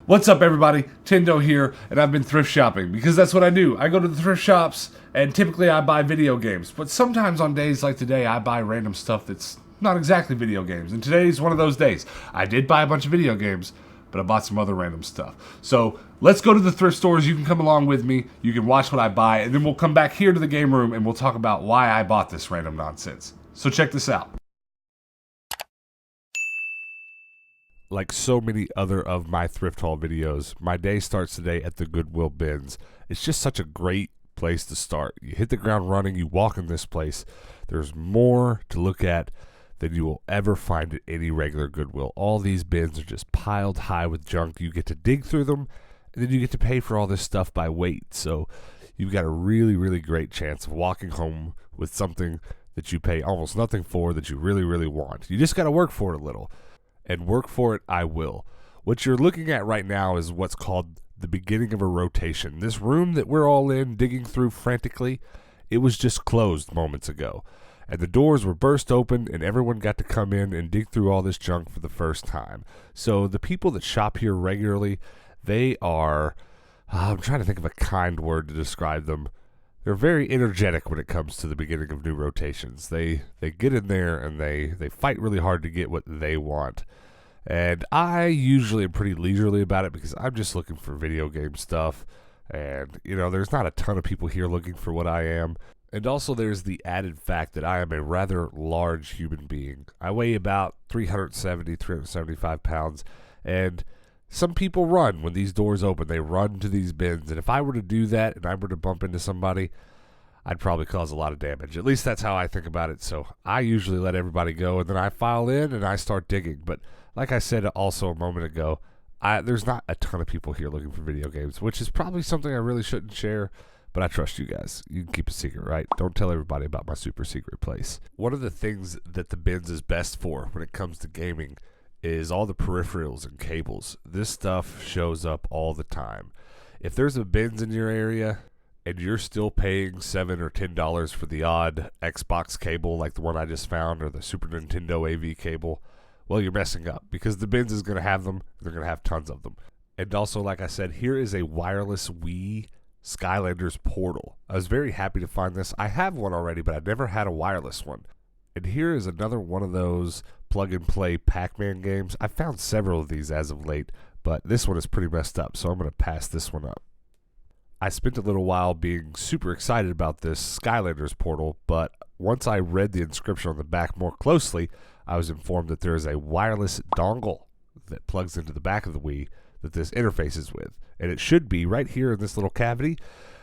What's up, everybody? Tindo here, and I've been thrift shopping because that's what I do. I go to the thrift shops, and typically I buy video games, but sometimes on days like today, I buy random stuff that's not exactly video games, and today's one of those days. I did buy a bunch of video games, but I bought some other random stuff. So let's go to the thrift stores. You can come along with me. You can watch what I buy, and then we'll come back here to the game room, and we'll talk about why I bought this random nonsense. So check this out. Like so many other of my Thrift Haul videos, my day starts today at the Goodwill bins. It's just such a great place to start. You hit the ground running, you walk in this place. There's more to look at than you will ever find at any regular Goodwill. All these bins are just piled high with junk. You get to dig through them, and then you get to pay for all this stuff by weight. So you've got a really, really great chance of walking home with something that you pay almost nothing for that you really, really want. You just got to work for it a little. And work for it I will. What you're looking at right now is what's called the beginning of a rotation. This room that we're all in, digging through frantically, it was just closed moments ago. And the doors were burst open, and everyone got to come in and dig through all this junk for the first time. So the people that shop here regularly, they are, I'm trying to think of a kind word to describe them. They're very energetic when it comes to the beginning of new rotations. They get in there and they fight really hard to get what they want. And I usually am pretty leisurely about it because I'm just looking for video game stuff. And, there's not a ton of people here looking for what I am. And also there's the added fact that I am a rather large human being. I weigh about 375 pounds. And some people run when these doors open. They run to these bins. And if I were to do that and I were to bump into somebody, I'd probably cause a lot of damage. At least that's how I think about it. So I usually let everybody go, and then I file in and I start digging. But like I said also a moment ago, there's not a ton of people here looking for video games, which is probably something I really shouldn't share. But I trust you guys. You can keep a secret, right? Don't tell everybody about my super secret place. One of the things that the bins is best for when it comes to gaming is all the peripherals and cables. This stuff shows up all the time. If there's a bins in your area and you're still paying $7 or $10 for the odd Xbox cable like the one I just found, or the Super Nintendo AV cable, well, you're messing up, because the bins is going to have them. They're going to have tons of them. And also, like I said, here is a wireless Wii Skylanders portal. I was very happy to find this. I have one already, but I never had a wireless one. And here is another one of those plug-and-play Pac-Man games. I found several of these as of late, but this one is pretty messed up, so I'm going to pass this one up. I spent a little while being super excited about this Skylanders portal, but once I read the inscription on the back more closely, I was informed that there is a wireless dongle that plugs into the back of the Wii that this interfaces with. And it should be right here in this little cavity,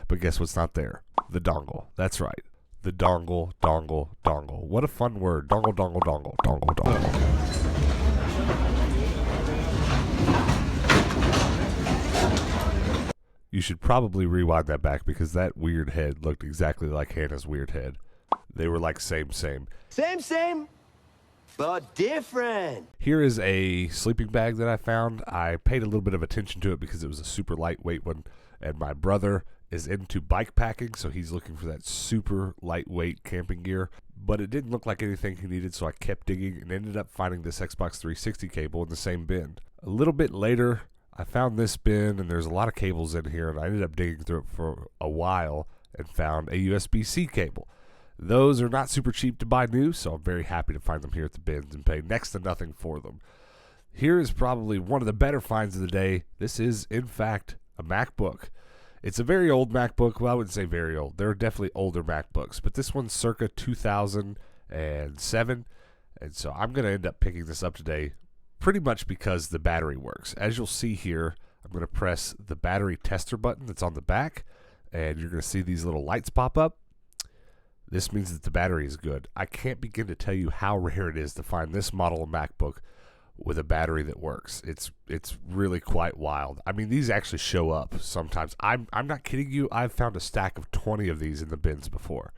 but guess what's not there? The dongle. That's right. The dongle, dongle, dongle. What a fun word. Dongle, dongle, dongle, dongle, dongle. You should probably rewind that back because that weird head looked exactly like Hannah's weird head. They were like same. Same, but different. Here is a sleeping bag that I found. I paid a little bit of attention to it because it was a super lightweight one, and my brother is into bike packing, so he's looking for that super lightweight camping gear. But it didn't look like anything he needed, so I kept digging and ended up finding this Xbox 360 cable in the same bin. A little bit later, I found this bin, and there's a lot of cables in here, and I ended up digging through it for a while and found a USB-C cable. Those are not super cheap to buy new, so I'm very happy to find them here at the bins and pay next to nothing for them. Here is probably one of the better finds of the day. This is, in fact, a MacBook. It's a very old MacBook. Well, I wouldn't say very old. There are definitely older MacBooks, but this one's circa 2007, and so I'm going to end up picking this up today pretty much because the battery works. As you'll see here, I'm going to press the battery tester button that's on the back, and you're going to see these little lights pop up. This means that the battery is good. I can't begin to tell you how rare it is to find this model of MacBook with a battery that works. It's really quite wild. I mean, these actually show up sometimes. I'm not kidding you. I've found a stack of 20 of these in the bins before.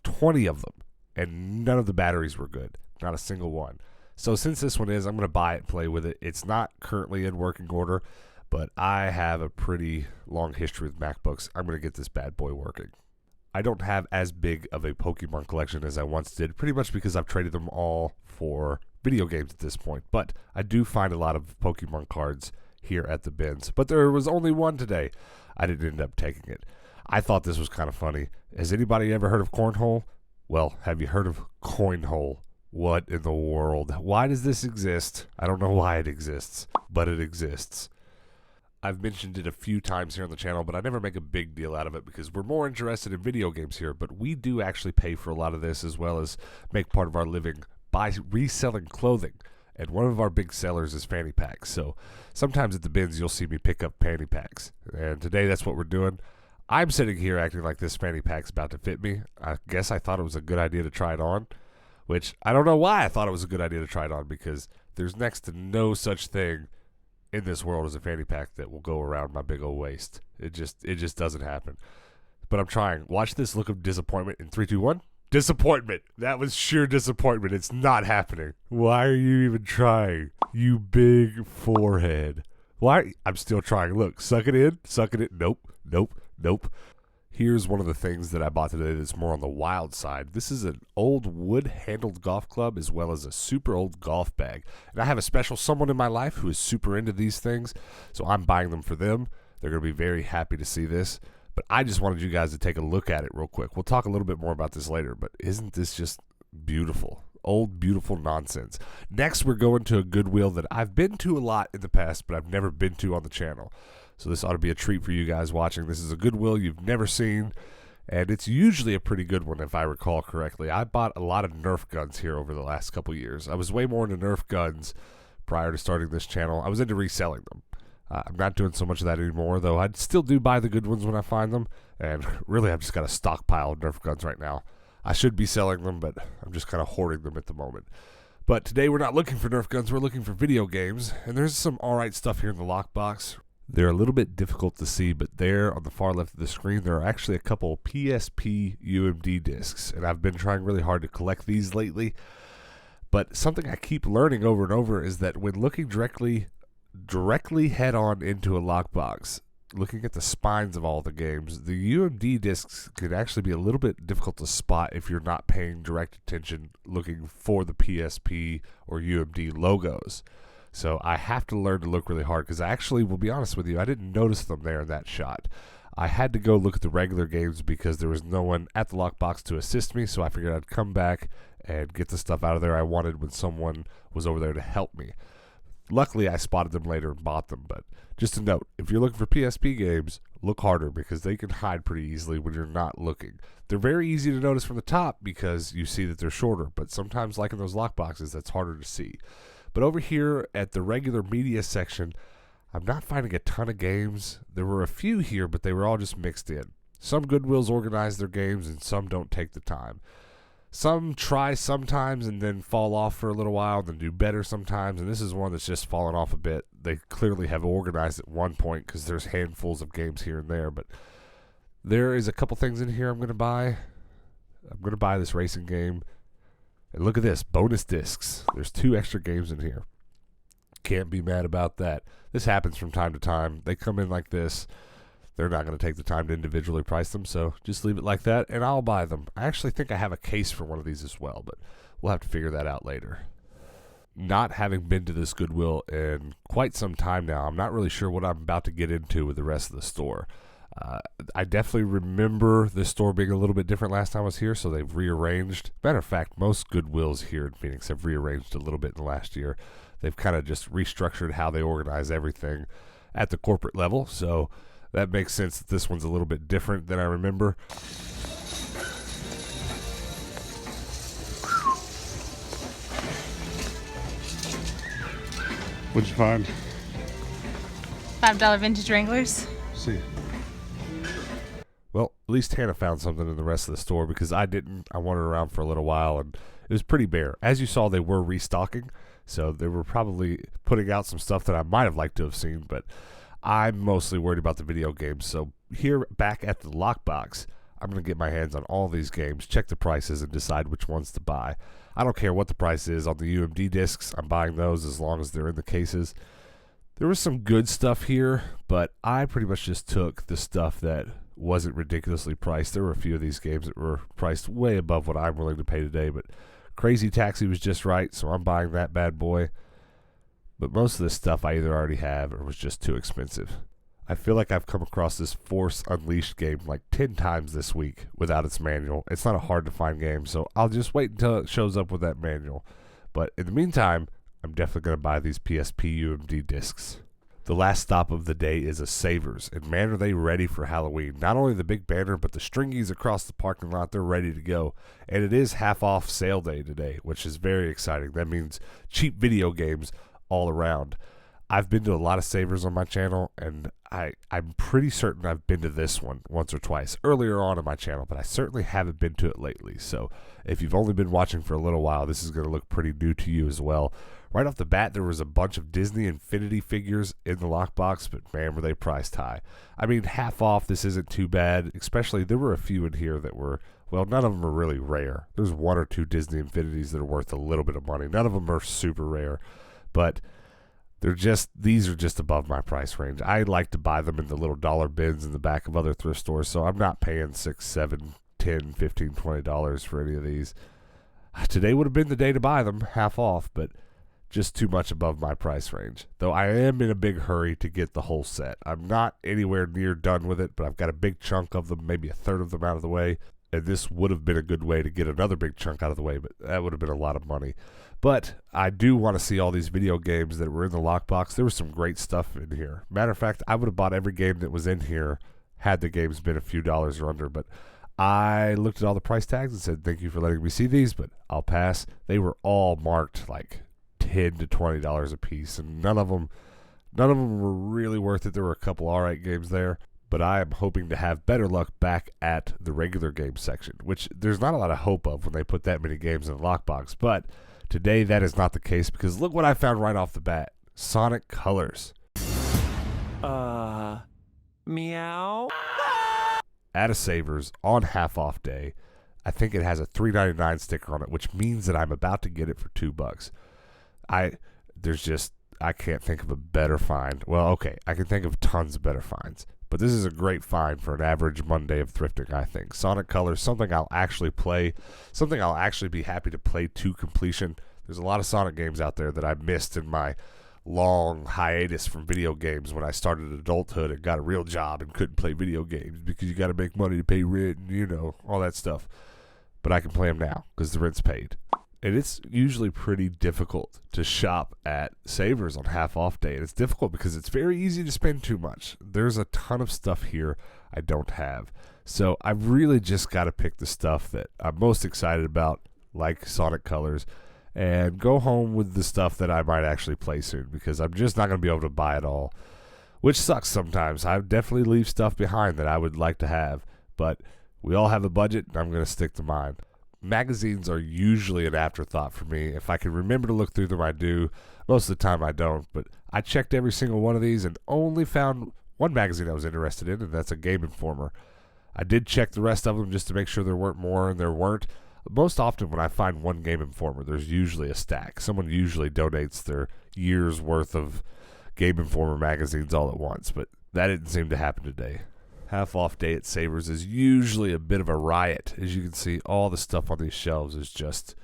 20 of them. And none of the batteries were good. Not a single one. So since this one is, I'm going to buy it and play with it. It's not currently in working order, but I have a pretty long history with MacBooks. I'm going to get this bad boy working. I don't have as big of a Pokemon collection as I once did, pretty much because I've traded them all for video games at this point. But I do find a lot of Pokemon cards here at the bins. But there was only one today. I didn't end up taking it. I thought this was kind of funny. Has anybody ever heard of cornhole? Well, have you heard of coinhole? What in the world? Why does this exist? I don't know why it exists, but it exists. I've mentioned it a few times here on the channel, but I never make a big deal out of it because we're more interested in video games here, but we do actually pay for a lot of this as well as make part of our living by reselling clothing. And one of our big sellers is fanny packs. So sometimes at the bins, you'll see me pick up fanny packs. And today, that's what we're doing. I'm sitting here acting like this fanny pack's about to fit me. I guess I thought it was a good idea to try it on, which I don't know why I thought it was a good idea to try it on because there's next to no such thing in this world as a fanny pack that will go around my big old waist. It just doesn't happen. But I'm trying. Watch this look of disappointment in 3, 2, 1. Disappointment. That was sheer disappointment. It's not happening. Why are you even trying? You big forehead. Why? I'm still trying. Look, suck it in. Suck it in. Nope. Nope. Nope. Here's one of the things that I bought today that's more on the wild side. This is an old wood-handled golf club as well as a super old golf bag. And I have a special someone in my life who is super into these things, so I'm buying them for them. They're going to be very happy to see this. But I just wanted you guys to take a look at it real quick. We'll talk a little bit more about this later, but isn't this just beautiful? Old, beautiful nonsense. Next, we're going to a Goodwill that I've been to a lot in the past, but I've never been to on the channel. So this ought to be a treat for you guys watching. This is a Goodwill you've never seen, and it's usually a pretty good one if I recall correctly. I bought a lot of Nerf guns here over the last couple years. I was way more into Nerf guns prior to starting this channel. I was into reselling them. I'm not doing so much of that anymore, though I still do buy the good ones when I find them, and really I've just got a stockpile of Nerf guns right now. I should be selling them, but I'm just kind of hoarding them at the moment. But today we're not looking for Nerf guns, we're looking for video games, and there's some alright stuff here in the lockbox. They're a little bit difficult to see, but there on the far left of the screen, there are actually a couple PSP UMD discs, and I've been trying really hard to collect these lately. But something I keep learning over and over is that when looking directly head-on into a lockbox, looking at the spines of all the games, the UMD discs can actually be a little bit difficult to spot if you're not paying direct attention looking for the PSP or UMD logos. So I have to learn to look really hard because I actually, will be honest with you, I didn't notice them there in that shot. I had to go look at the regular games because there was no one at the lockbox to assist me, so I figured I'd come back and get the stuff out of there I wanted when someone was over there to help me. Luckily, I spotted them later and bought them, but just a note, if you're looking for PSP games, look harder because they can hide pretty easily when you're not looking. They're very easy to notice from the top because you see that they're shorter, but sometimes, like in those lockboxes, that's harder to see. But over here at the regular media section, I'm not finding a ton of games. There were a few here, but they were all just mixed in. Some Goodwills organize their games, and some don't take the time. Some try sometimes and then fall off for a little while and then do better sometimes, and this is one that's just fallen off a bit. They clearly have organized at one point because there's handfuls of games here and there, but there is a couple things in here I'm going to buy. I'm going to buy this racing game. And look at this, bonus discs. There's 2 extra games in here. Can't be mad about that. This happens from time to time. They come in like this. They're not going to take the time to individually price them, so just leave it like that, and I'll buy them. I actually think I have a case for one of these as well, but we'll have to figure that out later. Not having been to this Goodwill in quite some time now, I'm not really sure what I'm about to get into with the rest of the store. I definitely remember the store being a little bit different last time I was here, so they've rearranged. Matter of fact, most Goodwills here in Phoenix have rearranged a little bit in the last year. They've kind of just restructured how they organize everything at the corporate level, so that makes sense that this one's a little bit different than I remember. What'd you find? $5 vintage Wranglers. See. Well, at least Hannah found something in the rest of the store because I didn't. I wandered around for a little while and it was pretty bare. As you saw, they were restocking, so they were probably putting out some stuff that I might have liked to have seen, but I'm mostly worried about the video games. So here back at the Lockbox, I'm going to get my hands on all these games, check the prices, and decide which ones to buy. I don't care what the price is on the UMD discs. I'm buying those as long as they're in the cases. There was some good stuff here, but I pretty much just took the stuff that wasn't ridiculously priced. There were a few of these games that were priced way above what I'm willing to pay today, but Crazy Taxi was just right, so I'm buying that bad boy. but most of this stuff I either already have or was just too expensive. I feel like I've come across this Force Unleashed game like 10 times this week without its manual. It's not a hard to find game, so I'll just wait until it shows up with that manual. But in the meantime, I'm definitely going to buy these PSP UMD discs. The last stop of the day is a Savers, and man are they ready for Halloween. Not only the big banner, but the stringies across the parking lot, they're ready to go. And it is half off sale day today, which is very exciting. That means cheap video games all around. I've been to a lot of Savers on my channel, and I'm pretty certain I've been to this one once or twice earlier on in my channel, but I certainly haven't been to it lately. So if you've only been watching for a little while, this is going to look pretty new to you as well. Right off the bat, there was a bunch of Disney Infinity figures in the lockbox, but man, were they priced high. I mean, half off, this isn't too bad, especially there were a few in here that were, well, none of them are really rare. There's one or two Disney Infinities that are worth a little bit of money. None of them are super rare, but these are just above my price range. I like to buy them in the little dollar bins in the back of other thrift stores, so I'm not paying $6, $7, $10, $15, $20 for any of these. Today would have been the day to buy them, half off, but just too much above my price range. Though I am in a big hurry to get the whole set. I'm not anywhere near done with it, but I've got a big chunk of them, maybe a third of them out of the way, and this would have been a good way to get another big chunk out of the way, but that would have been a lot of money. But I do want to see all these video games that were in the lockbox. There was some great stuff in here. Matter of fact, I would have bought every game that was in here had the games been a few dollars or under. But I looked at all the price tags and said, thank you for letting me see these, but I'll pass. They were all marked like $10 to $20 a piece, and none of them were really worth it. There were a couple all right games there, but I am hoping to have better luck back at the regular game section, which there's not a lot of hope of when they put that many games in the lockbox. But today, that is not the case, because look what I found right off the bat. Sonic Colors. Meow. At a Savers on half off day. I think it has a $3.99 sticker on it, which means that I'm about to get it for $2. I can't think of a better find. Well, okay, I can think of tons of better finds, but this is a great find for an average Monday of thrifting, I think. Sonic Colors, something I'll actually play, something I'll actually be happy to play to completion. There's a lot of Sonic games out there that I missed in my long hiatus from video games when I started adulthood and got a real job and couldn't play video games because you got to make money to pay rent and, all that stuff. But I can play them now because the rent's paid. And it's usually pretty difficult to shop at Savers on half off day. And it's difficult because it's very easy to spend too much. There's a ton of stuff here I don't have. So I've really just got to pick the stuff that I'm most excited about, like Sonic Colors, and go home with the stuff that I might actually play soon, because I'm just not going to be able to buy it all, which sucks sometimes. I definitely leave stuff behind that I would like to have, but we all have a budget, and I'm going to stick to mine. Magazines are usually an afterthought for me. If I can remember to look through them, I do. Most of the time I don't, but I checked every single one of these and only found one magazine I was interested in, and that's a Game Informer. I did check the rest of them just to make sure there weren't more, and there weren't. Most often when I find one Game Informer, there's usually a stack. Someone usually donates their year's worth of Game Informer magazines all at once, but that didn't seem to happen today. Half off day at Savers is usually a bit of a riot. As you can see, all the stuff on these shelves is just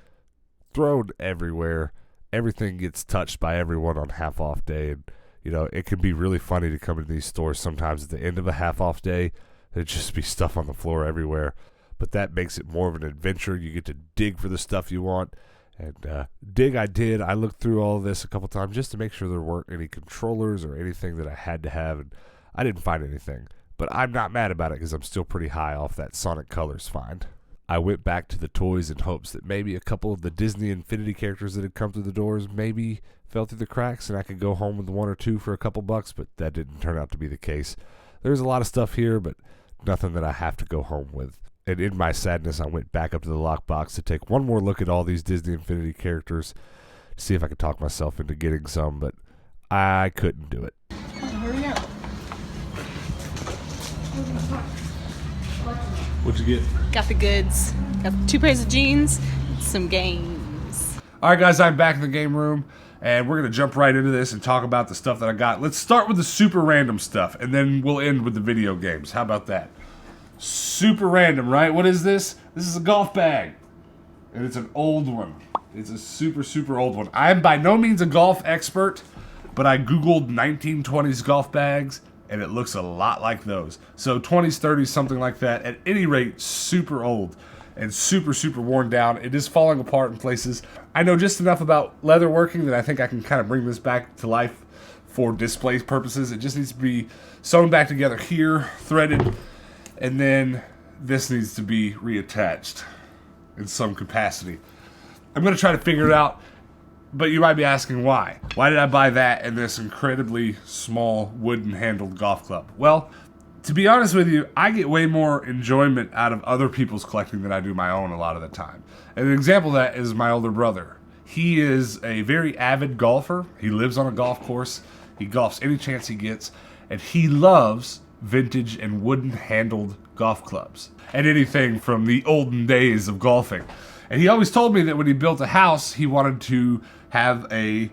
thrown everywhere. Everything gets touched by everyone on half off day, and it can be really funny to come into these stores sometimes at the end of a half off day. There'd just be stuff on the floor everywhere. But that makes it more of an adventure. You get to dig for the stuff you want. And dig I did. I looked through all of this a couple times just to make sure there weren't any controllers or anything that I had to have. And I didn't find anything. But I'm not mad about it because I'm still pretty high off that Sonic Colors find. I went back to the toys in hopes that maybe a couple of the Disney Infinity characters that had come through the doors maybe fell through the cracks and I could go home with one or two for a couple bucks, but that didn't turn out to be the case. There's a lot of stuff here, but nothing that I have to go home with. And in my sadness, I went back up to the lockbox to take one more look at all these Disney Infinity characters to see if I could talk myself into getting some, but I couldn't do it. Hurry up. What'd you get? Got the goods. Got 2 pairs of jeans, some games. All right, guys, I'm back in the game room, and we're going to jump right into this and talk about the stuff that I got. Let's start with the super random stuff, and then we'll end with the video games. How about that? Super random, right? What is this? This is a golf bag, and it's an old one. It's a super, super old one. I'm by no means a golf expert, but I Googled 1920s golf bags, and it looks a lot like those. So 20s, 30s, something like that. At any rate, super old and super, super worn down. It is falling apart in places. I know just enough about leather working that I think I can kind of bring this back to life for display purposes. It just needs to be sewn back together here, threaded, and then this needs to be reattached in some capacity. I'm going to try to figure it out, but you might be asking why. Why did I buy that and this incredibly small wooden-handled golf club? Well, to be honest with you, I get way more enjoyment out of other people's collecting than I do my own a lot of the time. And an example of that is my older brother. He is a very avid golfer. He lives on a golf course. He golfs any chance he gets. And he loves vintage and wooden-handled golf clubs. And anything from the olden days of golfing. And he always told me that when he built a house, he wanted to have a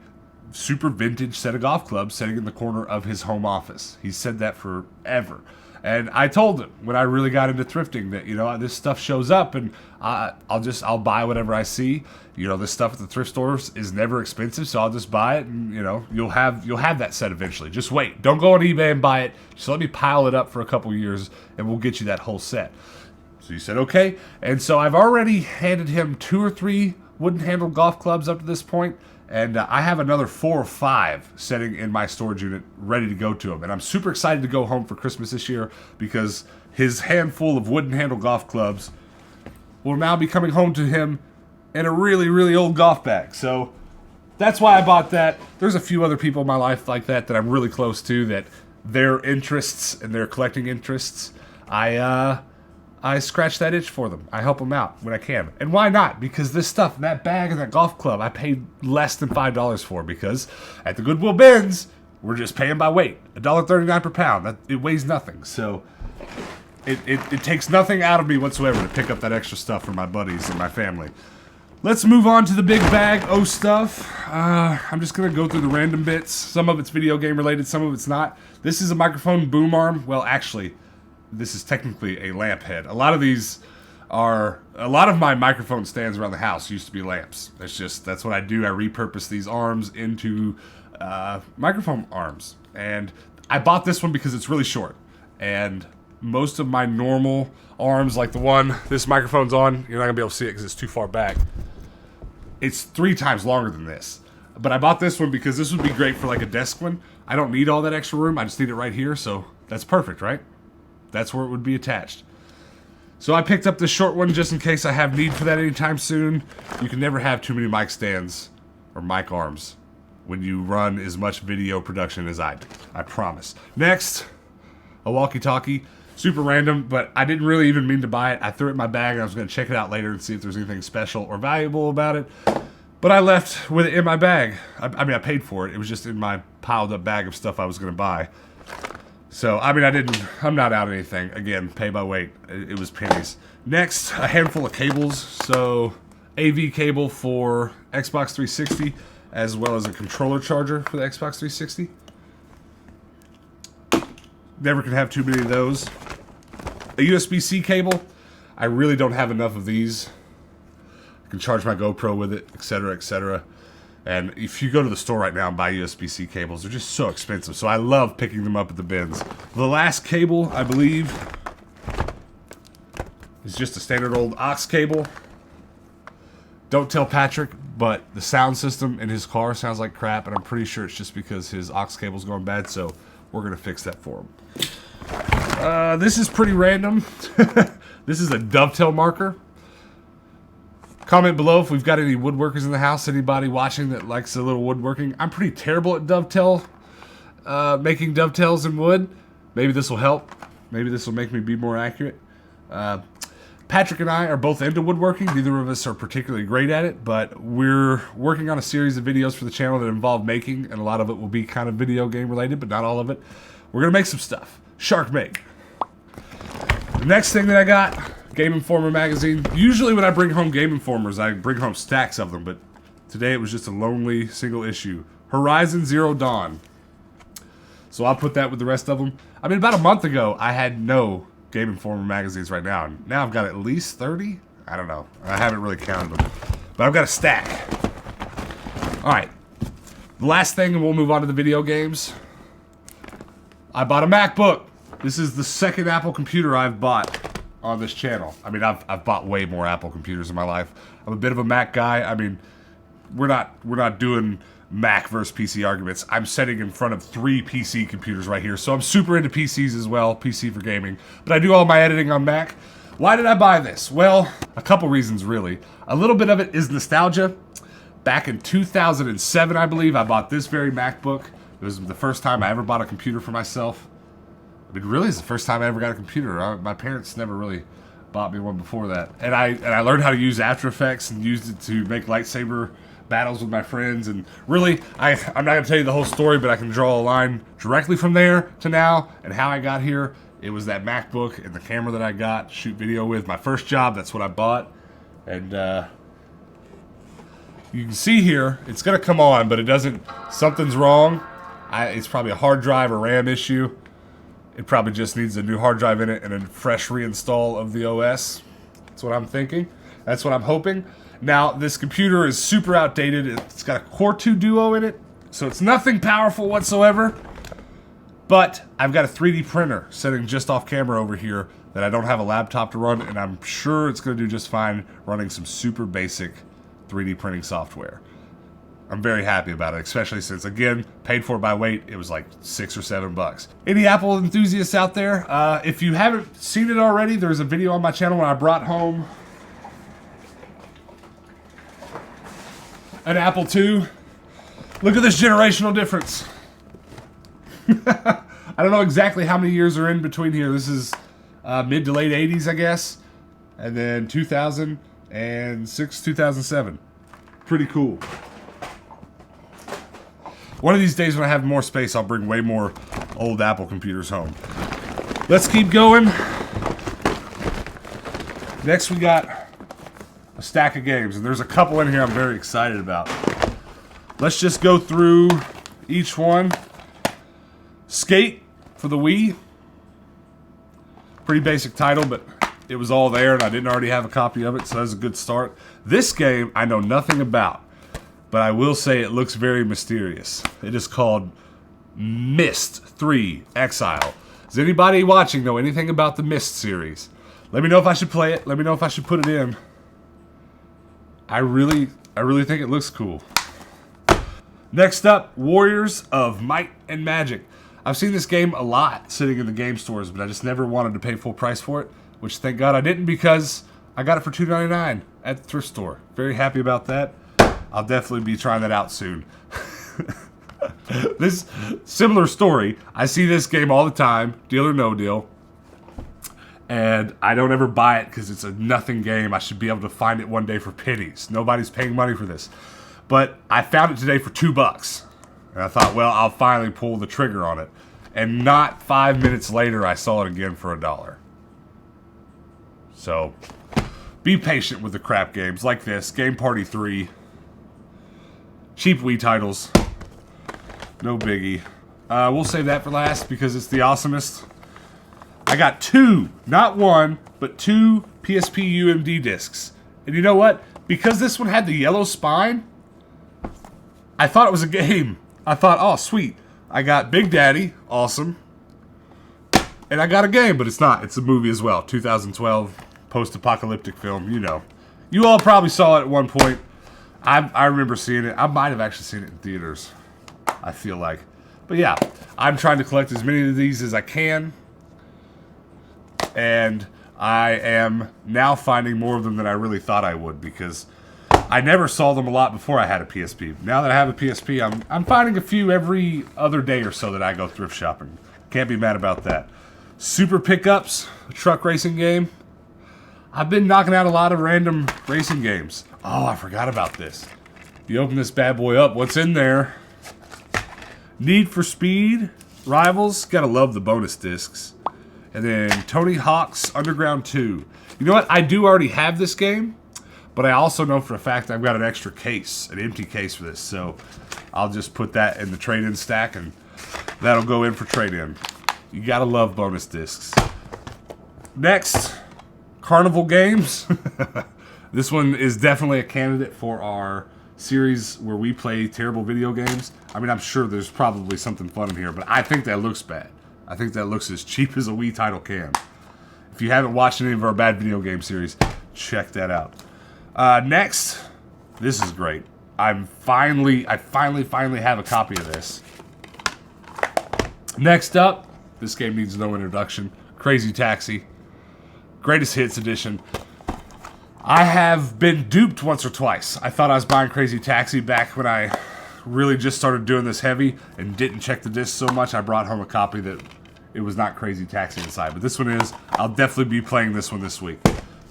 super vintage set of golf clubs sitting in the corner of his home office. He said that forever. And I told him when I really got into thrifting that, you know, this stuff shows up and I'll buy whatever I see. You know, this stuff at the thrift stores is never expensive, so I'll just buy it and, you know, you'll have that set eventually. Just wait. Don't go on eBay and buy it. Just let me pile it up for a couple years and we'll get you that whole set. So he said, okay. And so I've already handed him 2 or 3 wooden-handled golf clubs up to this point. And I have another 4 or 5 sitting in my storage unit ready to go to him. And I'm super excited to go home for Christmas this year because his handful of wooden-handled golf clubs will now be coming home to him in a really, really old golf bag. So that's why I bought that. There's a few other people in my life like that I'm really close to, that their interests and their collecting interests, I scratch that itch for them. I help them out when I can. And why not? Because this stuff, that bag and that golf club, I paid less than $5 for, because at the Goodwill bins, we're just paying by weight. $1.39 per pound. It weighs nothing. So it takes nothing out of me whatsoever to pick up that extra stuff for my buddies and my family. Let's move on to the big bag O stuff. I'm just going to go through the random bits. Some of it's video game related, some of it's not. This is a microphone boom arm. Well, actually, this is technically a lamp head. A lot of my microphone stands around the house used to be lamps. That's what I do. I repurpose these arms into microphone arms. And I bought this one because it's really short. And most of my normal arms, like the one this microphone's on, you're not gonna be able to see it because it's too far back. It's 3 times longer than this. But I bought this one because this would be great for like a desk one. I don't need all that extra room. I just need it right here. So that's perfect, right? That's where it would be attached. So I picked up this short one just in case I have need for that anytime soon. You can never have too many mic stands or mic arms when you run as much video production as I do. I promise. Next, a walkie-talkie. Super random, but I didn't really even mean to buy it. I threw it in my bag and I was going to check it out later and see if there's anything special or valuable about it. But I left with it in my bag. I mean, I paid for it. It was just in my piled up bag of stuff I was going to buy. So, I mean, I'm not out anything. Again, pay by weight. It was pennies. Next, a handful of cables. So, AV cable for Xbox 360, as well as a controller charger for the Xbox 360. Never can have too many of those. A USB-C cable. I really don't have enough of these. I can charge my GoPro with it, etc., etc. And if you go to the store right now and buy USB-C cables, they're just so expensive. So I love picking them up at the bins. The last cable, I believe, is just a standard old aux cable. Don't tell Patrick, but the sound system in his car sounds like crap, and I'm pretty sure it's just because his aux cable's going bad, so we're going to fix that for him. This is pretty random. This is a dovetail marker. Comment below if we've got any woodworkers in the house, anybody watching that likes a little woodworking. I'm pretty terrible at making dovetails in wood. Maybe this will help. Maybe this will make me be more accurate. Patrick and I are both into woodworking. Neither of us are particularly great at it, but we're working on a series of videos for the channel that involve making, and a lot of it will be kind of video game related, but not all of it. We're going to make some stuff. Shark make. The next thing that I got, Game Informer magazine. Usually when I bring home Game Informers, I bring home stacks of them, but today it was just a lonely single issue. Horizon Zero Dawn. So I'll put that with the rest of them. I mean, about a month ago, I had no Game Informer magazines right now. And now I've got at least 30? I don't know. I haven't really counted them. But I've got a stack. Alright. The last thing, and we'll move on to the video games. I bought a MacBook. This is the second Apple computer I've bought on this channel. I mean, I've bought way more Apple computers in my life. I'm a bit of a Mac guy. I mean, we're not doing Mac versus PC arguments. I'm sitting in front of 3 PC computers right here, so I'm super into PCs as well, PC for gaming. But I do all my editing on Mac. Why did I buy this? Well, a couple reasons really. A little bit of it is nostalgia. Back in 2007, I believe, I bought this very MacBook. It was the first time I ever bought a computer for myself. I mean, really, it's the first time I ever got a computer. My parents never really bought me one before that. And I learned how to use After Effects and used it to make lightsaber battles with my friends. And really, I'm not going to tell you the whole story, but I can draw a line directly from there to now and how I got here. It was that MacBook and the camera that I got to shoot video with. My first job, that's what I bought. And you can see here, it's going to come on, but it doesn't, something's wrong. It's probably a hard drive or RAM issue. It probably just needs a new hard drive in it and a fresh reinstall of the OS. That's what I'm thinking. That's what I'm hoping. Now, this computer is super outdated. It's got a Core 2 Duo in it, so it's nothing powerful whatsoever. But I've got a 3D printer sitting just off camera over here that I don't have a laptop to run, and I'm sure it's going to do just fine running some super basic 3D printing software. I'm very happy about it, especially since, again, paid for by weight. It was like $6 or $7. Any Apple enthusiasts out there? If you haven't seen it already, there's a video on my channel where I brought home an Apple II. Look at this generational difference. I don't know exactly how many years are in between here. This is mid to late 80s, I guess. And then 2006, 2007. Pretty cool. One of these days when I have more space, I'll bring way more old Apple computers home. Let's keep going. Next we got a stack of games, and there's a couple in here I'm very excited about. Let's just go through each one. Skate for the Wii. Pretty basic title, but it was all there and I didn't already have a copy of it, so that's a good start. This game I know nothing about, but I will say it looks very mysterious. It is called Myst 3 Exile. Does anybody watching know anything about the Myst series? Let me know if I should play it. Let me know if I should put it in. I really think it looks cool. Next up, Warriors of Might and Magic. I've seen this game a lot sitting in the game stores, but I just never wanted to pay full price for it, which thank God I didn't, because I got it for $2.99 at the thrift store. Very happy about that. I'll definitely be trying that out soon. This similar story. I see this game all the time, Deal or No Deal, and I don't ever buy it because it's a nothing game. I should be able to find it one day for pennies. Nobody's paying money for this. But I found it today for $2. And I thought, well, I'll finally pull the trigger on it. And not 5 minutes later, I saw it again for $1. So, be patient with the crap games like this. Game Party 3. Cheap Wii titles. No biggie. We'll save that for last because it's the awesomest. I got 2, not 1, but 2 PSP UMD discs. And you know what? Because this one had the yellow spine, I thought it was a game. I thought, oh, sweet. I got Big Daddy, awesome. And I got a game, but it's not. It's a movie as well. 2012, post-apocalyptic film, you know. You all probably saw it at one point. I remember seeing it. I might have actually seen it in theaters, I feel like. But yeah, I'm trying to collect as many of these as I can. And I am now finding more of them than I really thought I would, because I never saw them a lot before I had a PSP. Now that I have a PSP, I'm finding a few every other day or so that I go thrift shopping. Can't be mad about that. Super Pickups, a truck racing game. I've been knocking out a lot of random racing games. Oh, I forgot about this. You open this bad boy up, what's in there? Need for Speed, Rivals, gotta love the bonus discs. And then Tony Hawk's Underground 2. You know what, I do already have this game, but I also know for a fact I've got an extra case, an empty case for this, so I'll just put that in the trade-in stack and that'll go in for trade-in. You gotta love bonus discs. Next, Carnival Games. This one is definitely a candidate for our series where we play terrible video games. I mean, I'm sure there's probably something fun in here, but I think that looks bad. I think that looks as cheap as a Wii title can. If you haven't watched any of our bad video game series, check that out. Next, this is great. I finally have a copy of this. Next up, this game needs no introduction. Crazy Taxi. Greatest Hits Edition. I have been duped once or twice. I thought I was buying Crazy Taxi back when I really just started doing this heavy and didn't check the disc so much. I brought home a copy that it was not Crazy Taxi inside, but this one is. I'll definitely be playing this one this week.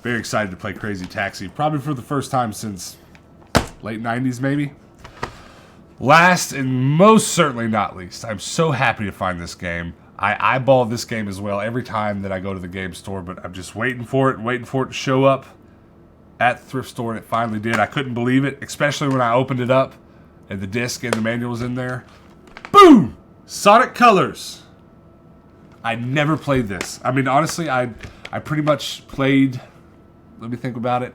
Very excited to play Crazy Taxi, probably for the first time since late 90s maybe. Last and most certainly not least, I'm so happy to find this game. I eyeball this game as well every time that I go to the game store, but I'm just waiting for it to show up at the thrift store, and it finally did. I couldn't believe it, especially when I opened it up and the disc and the manual was in there. Boom! Sonic Colors. I never played this. I mean, honestly, I pretty much played, let me think about it,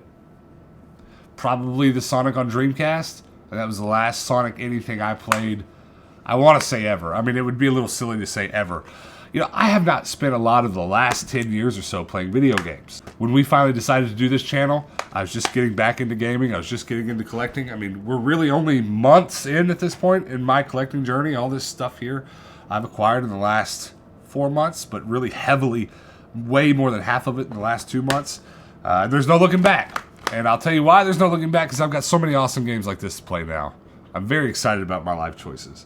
probably the Sonic on Dreamcast, and that was the last Sonic anything I played, I want to say ever. I mean, it would be a little silly to say ever. You know, I have not spent a lot of the last 10 years or so playing video games. When we finally decided to do this channel, I was just getting back into gaming. I was just getting into collecting. I mean, we're really only months in at this point in my collecting journey. All this stuff here I've acquired in the last 4 months, but really heavily, way more than half of it in the last 2 months. There's no looking back. And I'll tell you why there's no looking back, because I've got so many awesome games like this to play now. I'm very excited about my life choices.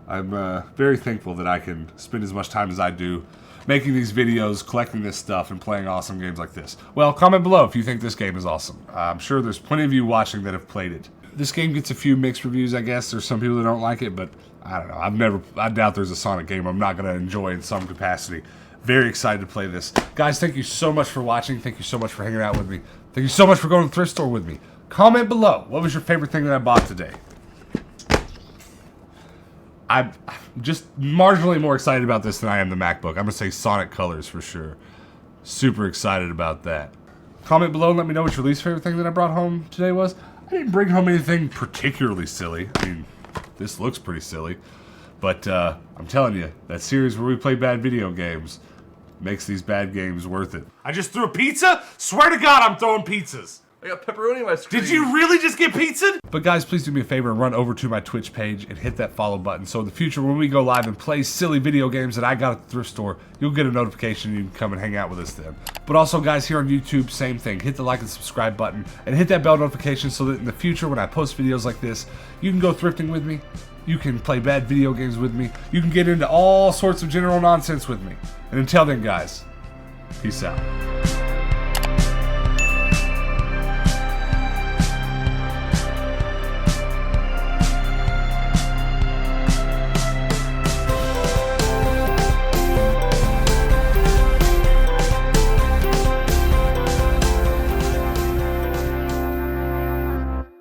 I'm very thankful that I can spend as much time as I do making these videos, collecting this stuff, and playing awesome games like this. Well, comment below if you think this game is awesome. I'm sure there's plenty of you watching that have played it. This game gets a few mixed reviews, I guess. There's some people that don't like it, but I don't know. I doubt there's a Sonic game I'm not going to enjoy in some capacity. Very excited to play this. Guys, thank you so much for watching. Thank you so much for hanging out with me. Thank you so much for going to the thrift store with me. Comment below. What was your favorite thing that I bought today? I'm just marginally more excited about this than I am the MacBook. I'm going to say Sonic Colors for sure. Super excited about that. Comment below and let me know what your least favorite thing that I brought home today was. I didn't bring home anything particularly silly. I mean, this looks pretty silly. But I'm telling you, that series where we play bad video games makes these bad games worth it. I just threw a pizza? Swear to God I'm throwing pizzas. I got pepperoni on my screen. Did you really just get pizza? But guys, please do me a favor and run over to my Twitch page and hit that follow button. So in the future, when we go live and play silly video games that I got at the thrift store, you'll get a notification and you can come and hang out with us then. But also guys, here on YouTube, same thing. Hit the like and subscribe button and hit that bell notification so that in the future when I post videos like this, you can go thrifting with me. You can play bad video games with me. You can get into all sorts of general nonsense with me. And until then guys, peace out.